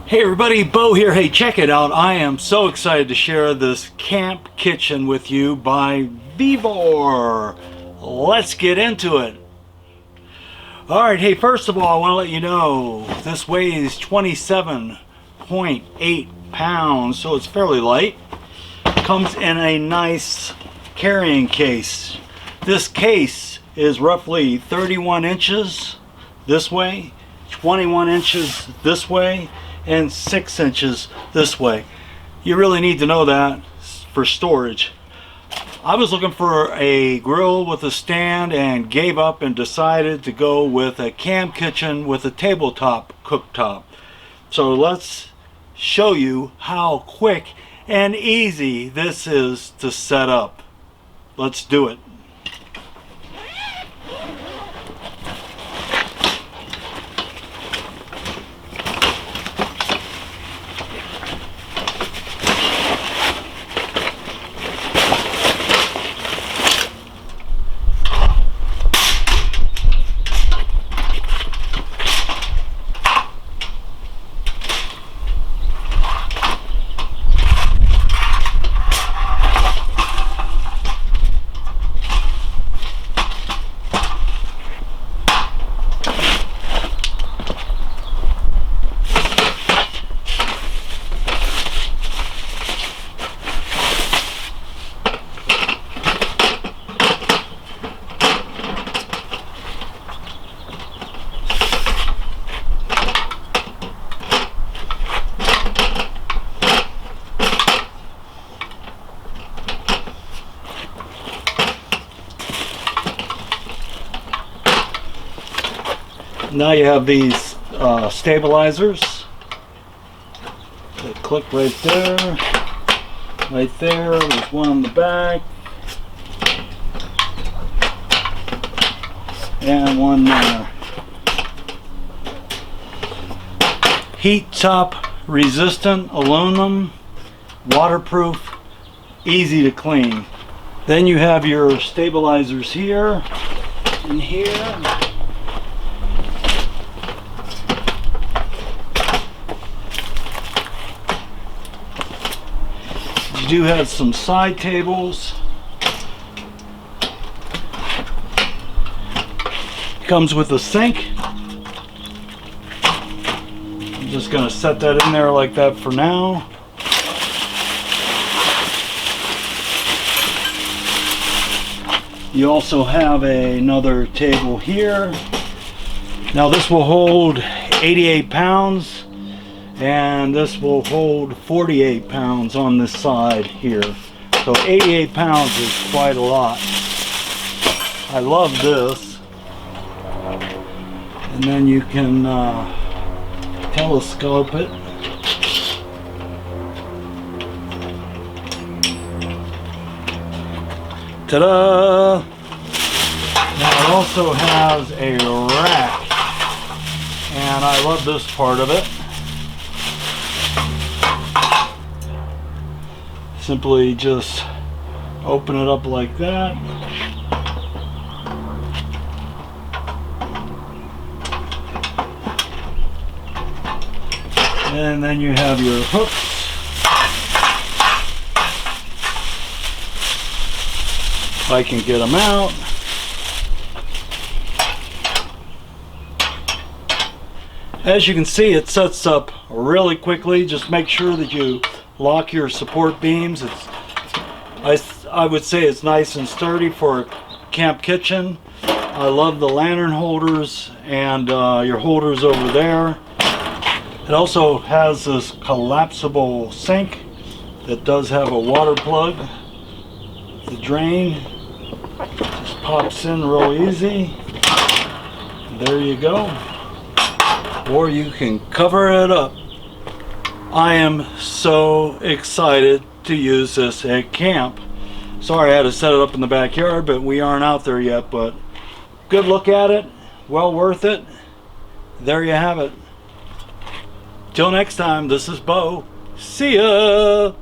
Hey everybody, Bo here. Hey, check it out. I am so excited to share this camp kitchen with you by VEVOR. Let's get into it. Alright, hey, first of all, I want to let you know this weighs 27.8 pounds, so it's fairly light. Comes in a nice carrying case. This case is roughly 31 inches this way, 21 inches this way, and 6 inches this way. You really need to know that for storage. I was looking for a grill with a stand and gave up and decided to go with a camp kitchen with a tabletop cooktop. So let's show you how quick and easy this is to set up. Let's do it. Now you have these stabilizers that click right there. Right there, there's one on the back. And one there. Heat top resistant aluminum, waterproof, easy to clean. Then you have your stabilizers here and here. You do have some side tables. Comes with a sink. I'm just going to set that in there like that for now. You also have another table here. Now this will hold 88 pounds. And this will hold 48 pounds on this side here. So 88 pounds is quite a lot. I love this. And then you can telescope it. Ta-da! Now it also has a rack. And I love this part of it. Simply just open it up like that. And then you have your hooks. If I can get them out. As you can see, it sets up really quickly. Just make sure that you lock your support beams. I would say it's nice and sturdy for a camp kitchen. I love the lantern holders and your holders over there. It also has this collapsible sink that does have a water plug. The drain just pops in real easy. There you go. Or you can cover it up. I am so excited to use this at camp. Sorry I had to set it up in the backyard, but we aren't out there yet. But good look at it, well worth it. There you have it. Till next time, this is Bo. See ya!